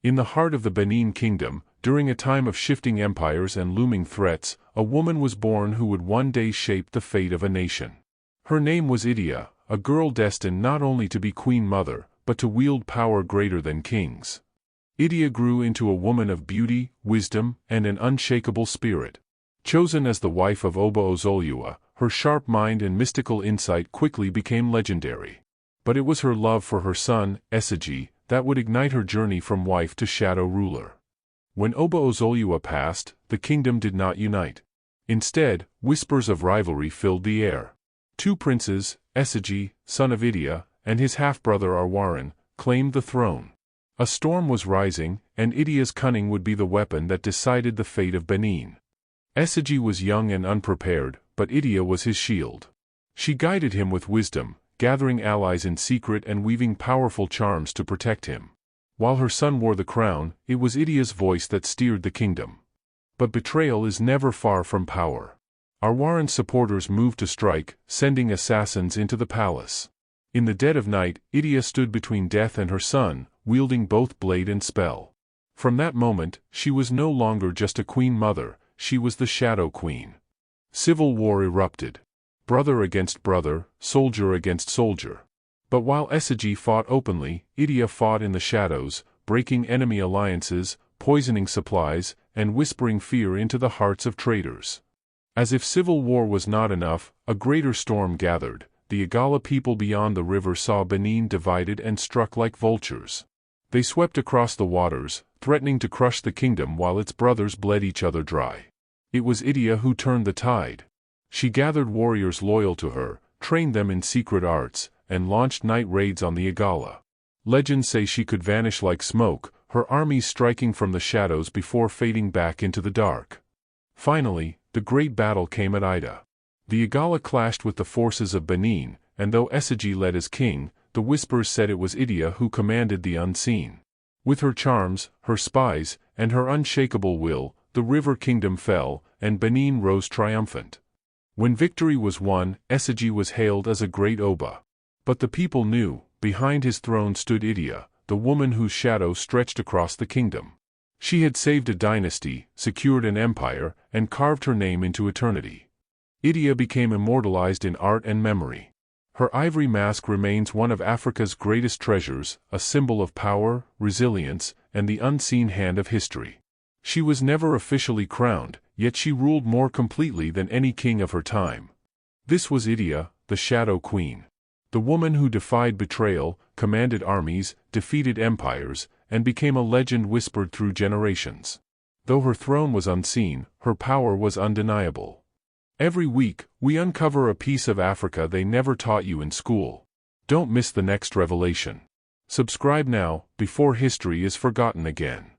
In the heart of the Benin Kingdom, during a time of shifting empires and looming threats, a woman was born who would one day shape the fate of a nation. Her name was Idia, a girl destined not only to be Queen Mother, but to wield power greater than kings. Idia grew into a woman of beauty, wisdom, and an unshakable spirit. Chosen as the wife of Oba Ozoliua, her sharp mind and mystical insight quickly became legendary. But it was her love for her son, Esigi, that would ignite her journey from wife to shadow ruler. When Oba Ozoliua passed, the kingdom did not unite. Instead, whispers of rivalry filled the air. Two princes, Esigi, son of Idia, and his half-brother Arwaran, claimed the throne. A storm was rising, and Idia's cunning would be the weapon that decided the fate of Benin. Esigi was young and unprepared, but Idia was his shield. She guided him with wisdom, gathering allies in secret and weaving powerful charms to protect him. While her son wore the crown, it was Idia's voice that steered the kingdom. But betrayal is never far from power. Arwaran's supporters moved to strike, sending assassins into the palace. In the dead of night, Idia stood between death and her son, wielding both blade and spell. From that moment, she was no longer just a queen mother, she was the Shadow Queen. Civil war erupted. Brother against brother, soldier against soldier. But while Esigi fought openly, Idia fought in the shadows, breaking enemy alliances, poisoning supplies, and whispering fear into the hearts of traitors. As if civil war was not enough, a greater storm gathered. The Igala people beyond the river saw Benin divided and struck like vultures. They swept across the waters, threatening to crush the kingdom while its brothers bled each other dry. It was Idia who turned the tide. She gathered warriors loyal to her, trained them in secret arts, and launched night raids on the Igala. Legends say she could vanish like smoke, her armies striking from the shadows before fading back into the dark. Finally, the great battle came at Ida. The Igala clashed with the forces of Benin, and though Esigi led as king, the whispers said it was Idia who commanded the unseen. With her charms, her spies, and her unshakable will, the river kingdom fell, and Benin rose triumphant. When victory was won, Esigi was hailed as a great Oba. But the people knew, behind his throne stood Idia, the woman whose shadow stretched across the kingdom. She had saved a dynasty, secured an empire, and carved her name into eternity. Idia became immortalized in art and memory. Her ivory mask remains one of Africa's greatest treasures, a symbol of power, resilience, and the unseen hand of history. She was never officially crowned, yet she ruled more completely than any king of her time. This was Idia, the Shadow Queen. The woman who defied betrayal, commanded armies, defeated empires, and became a legend whispered through generations. Though her throne was unseen, her power was undeniable. Every week, we uncover a piece of Africa they never taught you in school. Don't miss the next revelation. Subscribe now, before history is forgotten again.